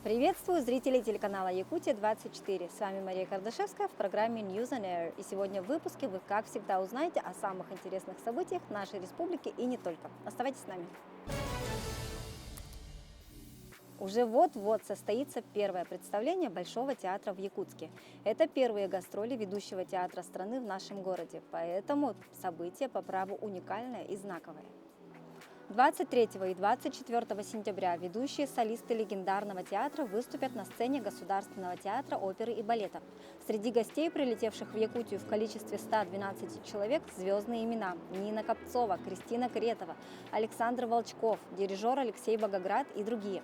Приветствую зрителей телеканала Якутия-24. С вами Мария Кардашевская в программе News on Air. И сегодня в выпуске вы, как всегда, узнаете о самых интересных событиях нашей республики и не только. Оставайтесь с нами. Уже вот-вот состоится первое представление Большого театра в Якутске. Это первые гастроли ведущего театра страны в нашем городе, поэтому событие по праву уникальное и знаковое. 23 и 24 сентября ведущие солисты легендарного театра выступят на сцене Государственного театра оперы и балета. Среди гостей, прилетевших в Якутию в количестве 112 человек, звездные имена: Нина Копцова, Кристина Кретова, Александр Волчков, дирижер Алексей Богоград и другие.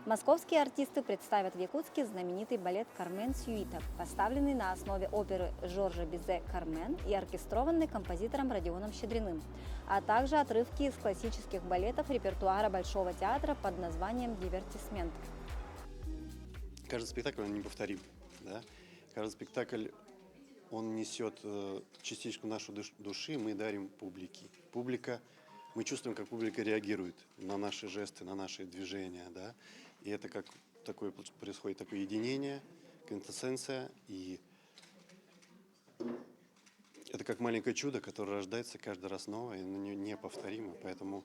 Московские артисты представят в Якутске знаменитый балет «Кармен Сюита», поставленный на основе оперы Жоржа Бизе «Кармен» и оркестрованный композитором Родионом Щедриным, а также отрывки из классических балетов репертуара Большого театра под названием «Дивертисмент». Каждый спектакль, он неповторим. Да? Каждый спектакль, он несет частичку нашей души, мы дарим публике. Мы чувствуем, как публика реагирует на наши жесты, на наши движения. Да? И это как происходит такое единение, квинтэссенция. И это как маленькое чудо, которое рождается каждый раз новое, и оно неповторимо. Поэтому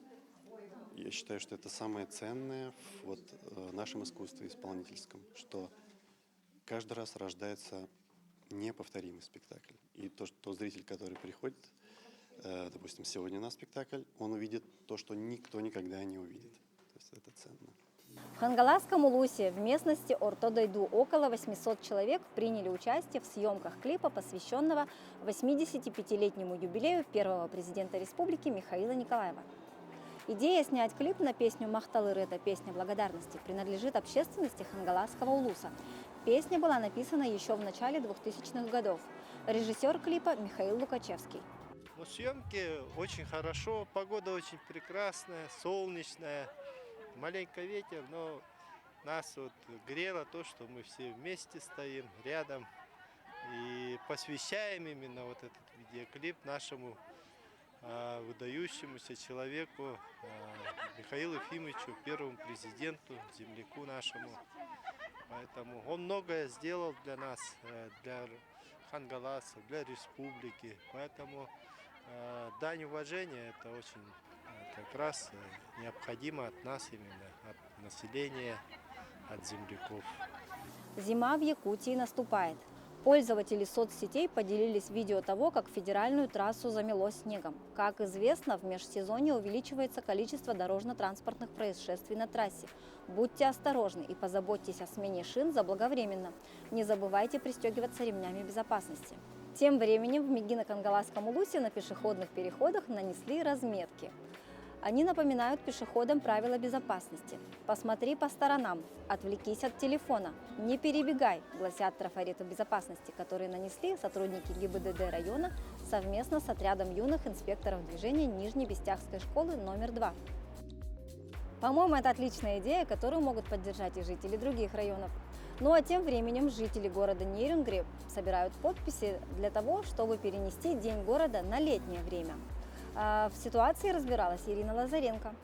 я считаю, что это самое ценное в нашем искусстве исполнительском, что каждый раз рождается неповторимый спектакль. И тот зритель, который приходит, допустим, сегодня на спектакль, он увидит то, что никто никогда не увидит. То есть это ценно. В Хангаласском Улусе в местности Ортодойду около 800 человек приняли участие в съемках клипа, посвященного 85-летнему юбилею первого президента республики Михаила Николаева. Идея снять клип на песню «Махталыр» — это песня благодарности, принадлежит общественности Хангаласского Улуса. Песня была написана еще в начале 2000-х годов. Режиссер клипа Михаил Лукачевский. Съемки очень хорошо, погода очень прекрасная, солнечная, маленько ветер, но нас грело то, что мы все вместе стоим рядом и посвящаем именно этот видеоклип нашему выдающемуся человеку Михаилу Ефимовичу, первому президенту, земляку нашему. Поэтому он многое сделал для нас, для Хангаласа, для республики. Поэтому дань уважения — это очень как раз необходимо от нас именно, от населения, от земляков. Зима в Якутии наступает. Пользователи соцсетей поделились видео того, как федеральную трассу замело снегом. Как известно, в межсезонье увеличивается количество дорожно-транспортных происшествий на трассе. Будьте осторожны и позаботьтесь о смене шин заблаговременно. Не забывайте пристегиваться ремнями безопасности. Тем временем в Мегино-Кангаласском Улусе на пешеходных переходах нанесли разметки. Они напоминают пешеходам правила безопасности. «Посмотри по сторонам», «Отвлекись от телефона», «Не перебегай», гласят трафареты безопасности, которые нанесли сотрудники ГИБДД района совместно с отрядом юных инспекторов движения Нижнебестяхской школы номер 2. По-моему, это отличная идея, которую могут поддержать и жители других районов. Ну а тем временем жители города Нерюнгри собирают подписи для того, чтобы перенести День города на летнее время. В ситуации разбиралась Ирина Лазаренко.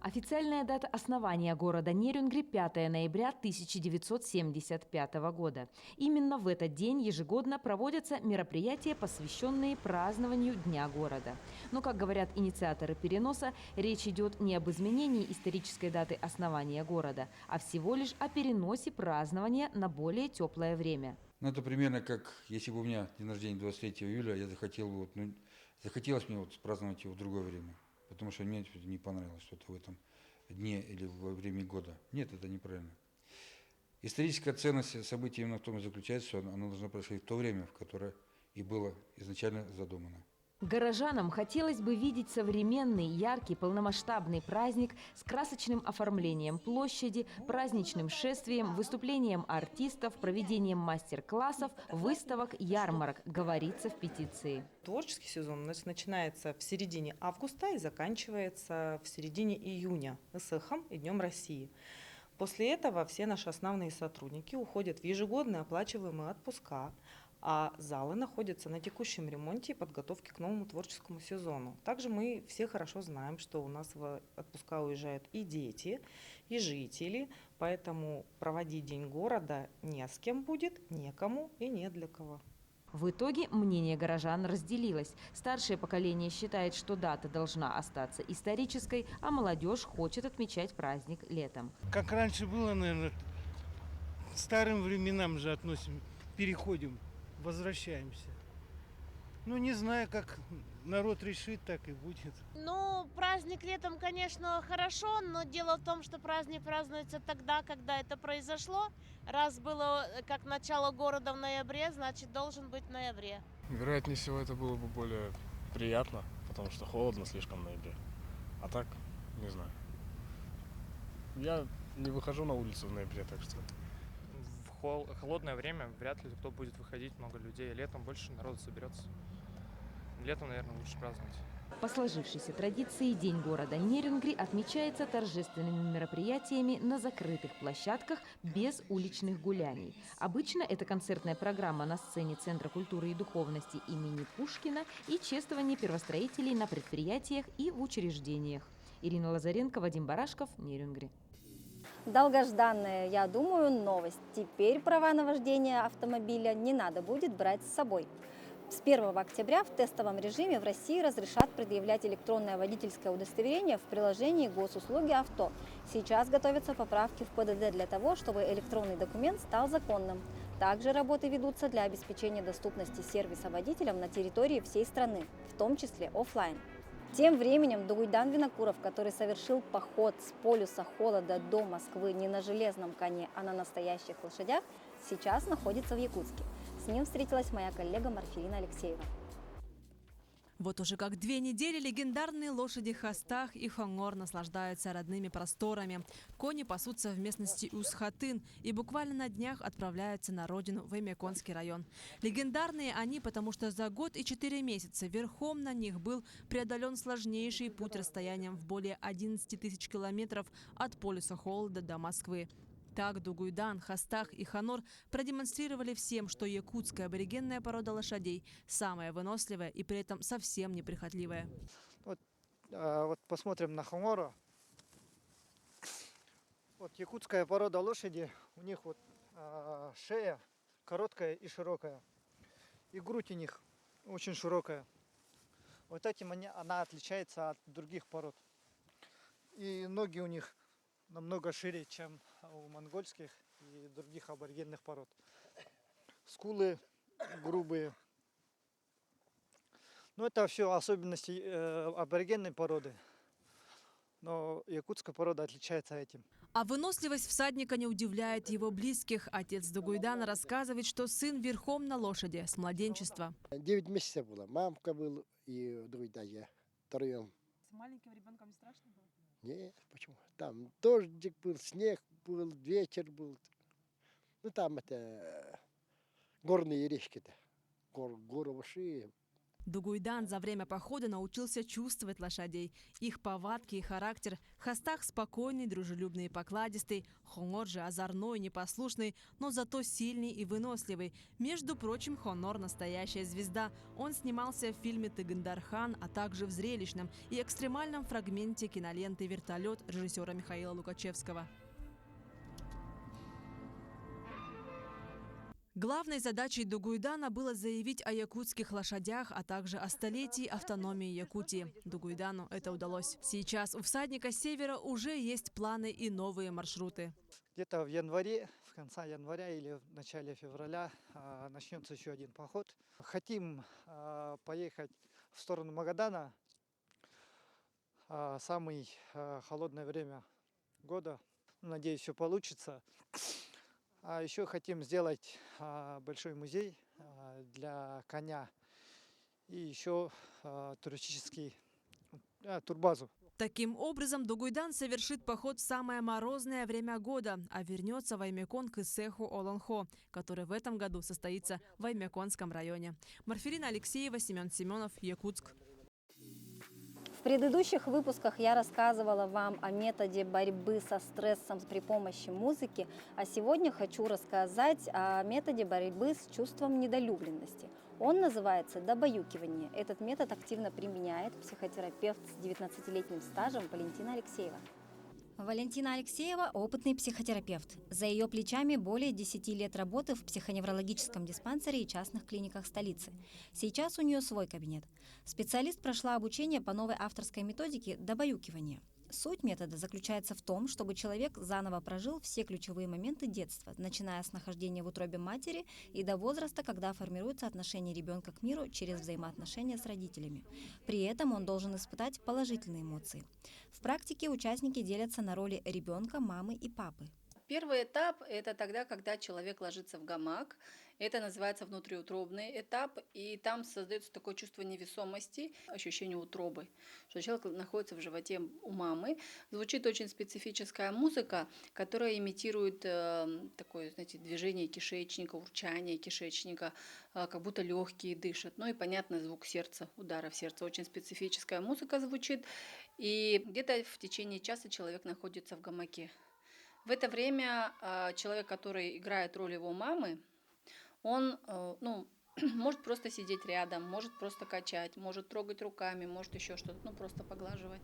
Официальная дата основания города Нерюнгри – 5 ноября 1975 года. Именно в этот день ежегодно проводятся мероприятия, посвященные празднованию Дня города. Но, как говорят инициаторы переноса, речь идет не об изменении исторической даты основания города, а всего лишь о переносе празднования на более теплое время. Это примерно как, если бы у меня день рождения 23 июля, я захотелось мне праздновать его в другое время. Потому что мне не понравилось что-то в этом дне или во время года. Нет, это неправильно. Историческая ценность события именно в том и заключается, что оно должно происходить в то время, в которое и было изначально задумано. Горожанам хотелось бы видеть современный, яркий, полномасштабный праздник с красочным оформлением площади, праздничным шествием, выступлением артистов, проведением мастер-классов, выставок, ярмарок, говорится в петиции. Творческий сезон у нас начинается в середине августа и заканчивается в середине июня СХМ и Днем России. После этого все наши основные сотрудники уходят в ежегодные оплачиваемые отпуска, а залы находятся на текущем ремонте и подготовке к новому творческому сезону. Также мы все хорошо знаем, что у нас в отпуска уезжают и дети, и жители, Поэтому проводить День города не с кем будет, некому и не для кого. В итоге мнение горожан разделилось. Старшее поколение считает, что дата должна остаться исторической, а молодежь хочет отмечать праздник летом. Как раньше было, наверное, к старым временам же относим, переходим, возвращаемся. Ну, не знаю, как народ решит, так и будет. Ну, праздник летом, конечно, хорошо, но дело в том, что праздник празднуется тогда, когда это произошло. Раз было как начало города в ноябре, значит, должен быть в ноябре. Вероятнее всего, это было бы более приятно, потому что холодно слишком в ноябре. А так, не знаю. Я не выхожу на улицу в ноябре, так что... В холодное время вряд ли кто будет выходить, много людей. Летом больше народу соберется. Летом, наверное, лучше праздновать. По сложившейся традиции День города Нерюнгри отмечается торжественными мероприятиями на закрытых площадках без уличных гуляний. Обычно это концертная программа на сцене Центра культуры и духовности имени Пушкина и чествование первостроителей на предприятиях и в учреждениях. Ирина Лазаренко, Вадим Барашков, Нерюнгри. Долгожданная, я думаю, новость. Теперь права на вождение автомобиля не надо будет брать с собой. С 1 октября в тестовом режиме в России разрешат предъявлять электронное водительское удостоверение в приложении госуслуги авто. Сейчас готовятся поправки в ПДД для того, чтобы электронный документ стал законным. Также работы ведутся для обеспечения доступности сервиса водителям на территории всей страны, в том числе офлайн. Тем временем Дугуйдан Винокуров, который совершил поход с полюса холода до Москвы не на железном коне, а на настоящих лошадях, сейчас находится в Якутске. С ним встретилась моя коллега Марфирина Алексеева. Вот уже как 2 недели легендарные лошади Хастах и Хонгор наслаждаются родными просторами. Кони пасутся в местности Усхатын и буквально на днях отправляются на родину в Эмяконский район. Легендарные они, потому что за год и 4 месяца верхом на них был преодолен сложнейший путь расстоянием в более 11 тысяч километров от полюса холода до Москвы. Так Дугуйдан, Хастах и Хонор продемонстрировали всем, что якутская аборигенная порода лошадей самая выносливая и при этом совсем неприхотливая. Вот посмотрим на Хонгора. Вот якутская порода лошади, у них вот шея короткая и широкая. И грудь у них очень широкая. Вот этим она отличается от других пород. И ноги у них намного шире, чем у монгольских и других аборигенных пород. Скулы грубые. Но это все особенности аборигенной породы. Но якутская порода отличается этим. А выносливость всадника не удивляет его близких. Отец Дугуйдана рассказывает, что сын верхом на лошади с младенчества. 9 месяцев была. Мамка была и Дугуйдан я втроем. С маленьким ребенком не страшно было? Нет, почему? Там дождик был, снег был, ветер был. Ну там это горные речки-то, горы большие. Дугуйдан за время похода научился чувствовать лошадей, их повадки и характер. Хастах спокойный, дружелюбный и покладистый, Хонгор же озорной, непослушный, но зато сильный и выносливый. Между прочим, Хонор – настоящая звезда. Он снимался в фильме «Тыгындархан», а также в зрелищном и экстремальном фрагменте киноленты «Вертолет» режиссера Михаила Лукачевского. Главной задачей Дугуйдана было заявить о якутских лошадях, а также о столетии автономии Якутии. Дугуйдану это удалось. Сейчас у всадника с севера уже есть планы и новые маршруты. Где-то в январе, в конце января или в начале февраля начнется еще один поход. Хотим поехать в сторону Магадана. Самое холодное время года. Надеюсь, все получится. А еще хотим сделать большой музей для коня и еще туристический турбазу. Таким образом, Дугуйдан совершит поход в самое морозное время года, а вернется в Аймякон к Исеху-Олонхо, который в этом году состоится в Аймяконском районе. Марфирина Алексеева, Семен Семенов, Якутск. В предыдущих выпусках я рассказывала вам о методе борьбы со стрессом при помощи музыки, а сегодня хочу рассказать о методе борьбы с чувством недолюбленности. Он называется добаюкивание. Этот метод активно применяет психотерапевт с 19-летним стажем Валентина Алексеева. Валентина Алексеева – опытный психотерапевт. За ее плечами более 10 лет работы в психоневрологическом диспансере и частных клиниках столицы. Сейчас у нее свой кабинет. Специалист прошла обучение по новой авторской методике добаюкивания. Суть метода заключается в том, чтобы человек заново прожил все ключевые моменты детства, начиная с нахождения в утробе матери и до возраста, когда формируется отношение ребенка к миру через взаимоотношения с родителями. При этом он должен испытать положительные эмоции. В практике участники делятся на роли ребенка, мамы и папы. Первый этап – это тогда, когда человек ложится в гамак. Это называется внутриутробный этап, и там создается такое чувство невесомости, ощущение утробы, что человек находится в животе у мамы. Звучит очень специфическая музыка, которая имитирует такое, знаете, движение кишечника, урчание кишечника, как будто легкие дышат. Ну и понятно, звук сердца, ударов сердца. Очень специфическая музыка звучит, и где-то в течение часа человек находится в гамаке. В это время человек, который играет роль его мамы, он может просто сидеть рядом, может просто качать, может трогать руками, может еще что-то, просто поглаживать.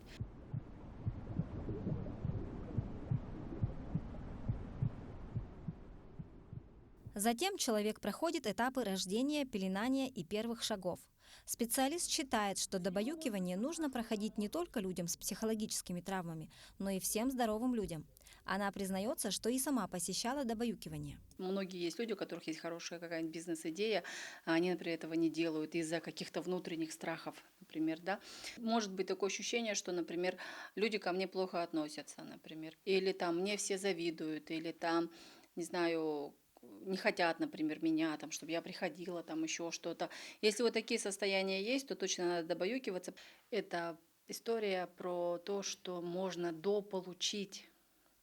Затем человек проходит этапы рождения, пеленания и первых шагов. Специалист считает, что добаюкивание нужно проходить не только людям с психологическими травмами, но и всем здоровым людям. Она признается, что и сама посещала добаюкивание. Многие есть люди, у которых есть хорошая какая-нибудь бизнес-идея, а они, например, этого не делают из-за каких-то внутренних страхов, например, да. Может быть такое ощущение, что, например, люди ко мне плохо относятся, например, или там мне все завидуют, или там, не знаю, не хотят, например, меня, там, чтобы я приходила, там еще что-то. Если вот такие состояния есть, то точно надо добаюкиваться. Это история про то, что можно дополучить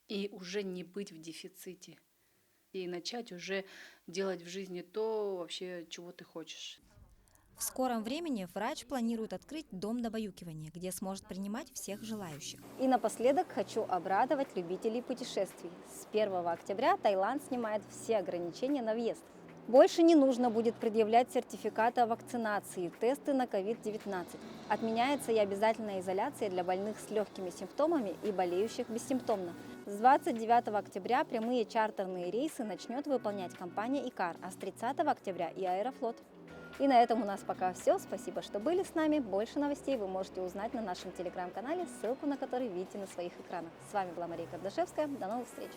и уже не быть в дефиците. И начать уже делать в жизни то, вообще, чего ты хочешь. В скором времени врач планирует открыть дом добаюкивания, где сможет принимать всех желающих. И напоследок хочу обрадовать любителей путешествий. С 1 октября Таиланд снимает все ограничения на въезд. Больше не нужно будет предъявлять сертификаты о вакцинации, тесты на COVID-19. Отменяется и обязательная изоляция для больных с легкими симптомами и болеющих бессимптомно. С 29 октября прямые чартерные рейсы начнет выполнять компания «Икар», а с 30 октября и «Аэрофлот». И на этом у нас пока все. Спасибо, что были с нами. Больше новостей вы можете узнать на нашем телеграм-канале, ссылку на который видите на своих экранах. С вами была Мария Кардашевская. До новых встреч!